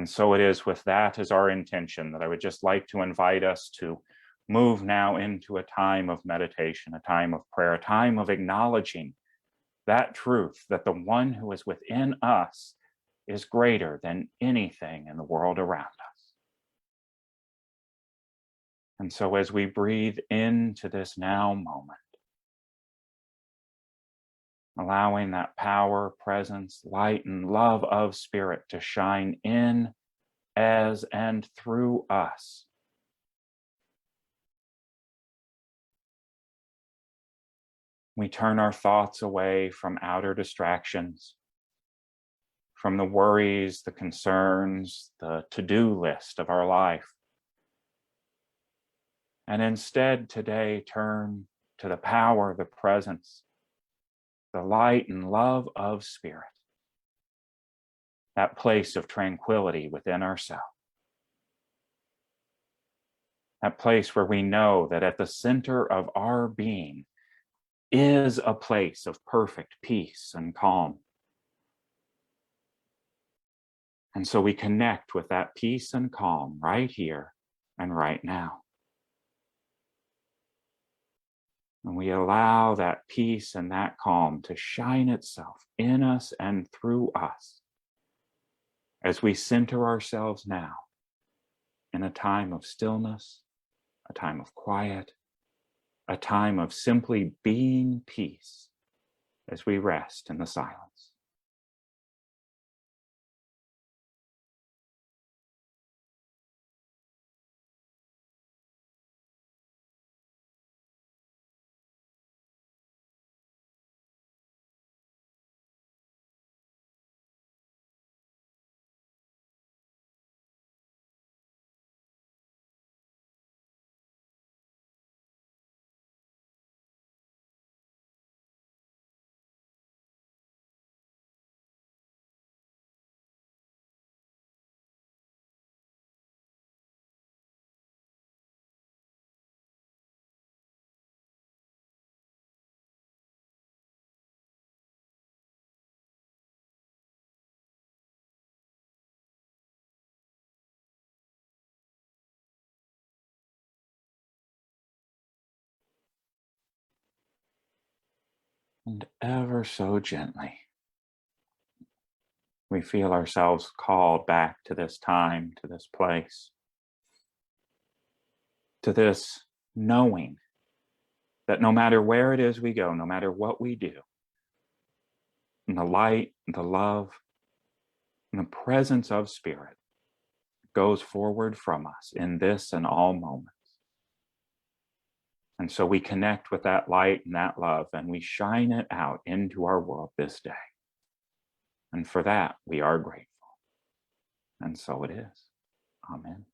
And so it is with that as our intention that I would just like to invite us to move now into a time of meditation, a time of prayer, a time of acknowledging that truth that the one who is within us is greater than anything in the world around us. And so as we breathe into this now moment, allowing that power, presence, light, and love of Spirit to shine in, as, and through us. We turn our thoughts away from outer distractions, from the worries, the concerns, the to-do list of our life. And instead today turn to the power, the presence, the light and love of Spirit, that place of tranquility within ourselves, that place where we know that at the center of our being is a place of perfect peace and calm. And so we connect with that peace and calm right here and right now. And we allow that peace and that calm to shine itself in us and through us as we center ourselves now in a time of stillness, a time of quiet, a time of simply being peace as we rest in the silence. And ever so gently, we feel ourselves called back to this time, to this place, to this knowing that no matter where it is we go, no matter what we do, and the light, the love, and the presence of Spirit goes forward from us in this and all moments. And so we connect with that light and that love, and we shine it out into our world this day. And for that, we are grateful. And so it is. Amen.